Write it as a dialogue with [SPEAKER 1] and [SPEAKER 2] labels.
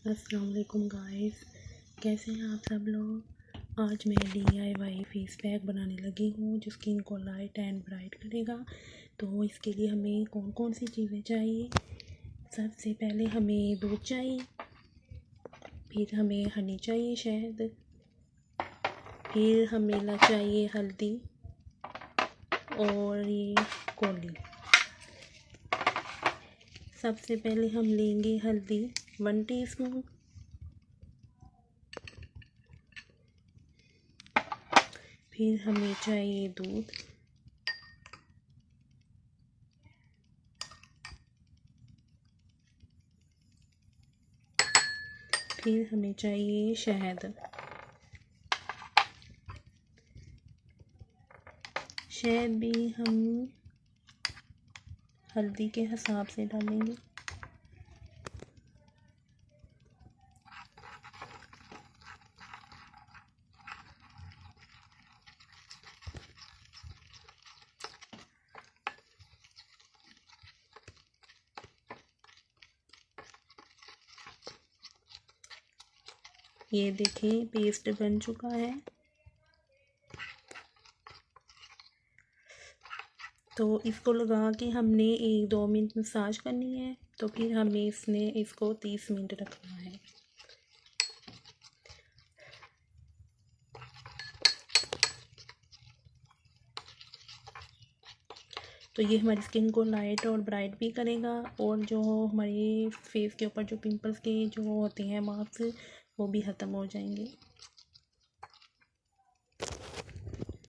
[SPEAKER 1] अस्सलाम वालेकुम गाइस, कैसे हैं आप सब लोग। आज मैं DIY फेस पैक बनाने लगी हूँ जो स्किन को लाइट एंड ब्राइट करेगा। तो इसके लिए हमें कौन कौन सी चीज़ें चाहिए। सबसे पहले हमें दूध चाहिए, फिर हमें हनी चाहिए, शहद, फिर हमें चाहिए हल्दी और ये कोली। सबसे पहले हम लेंगे हल्दी 1 टीस्पून, फिर हमें चाहिए दूध, फिर हमें चाहिए शहद। शहद भी हम हल्दी के हिसाब से डालेंगे। ये देखें पेस्ट बन चुका है। तो इसको लगा के हमने 1-2 मिनट मसाज करनी है। तो फिर हमें इसको 30 मिनट रखना है। तो ये हमारी स्किन को लाइट और ब्राइट भी करेगा, और जो हमारी फेस के ऊपर जो पिंपल्स के जो होते हैं मार्क्स वो भी ख़त्म हो जाएंगे।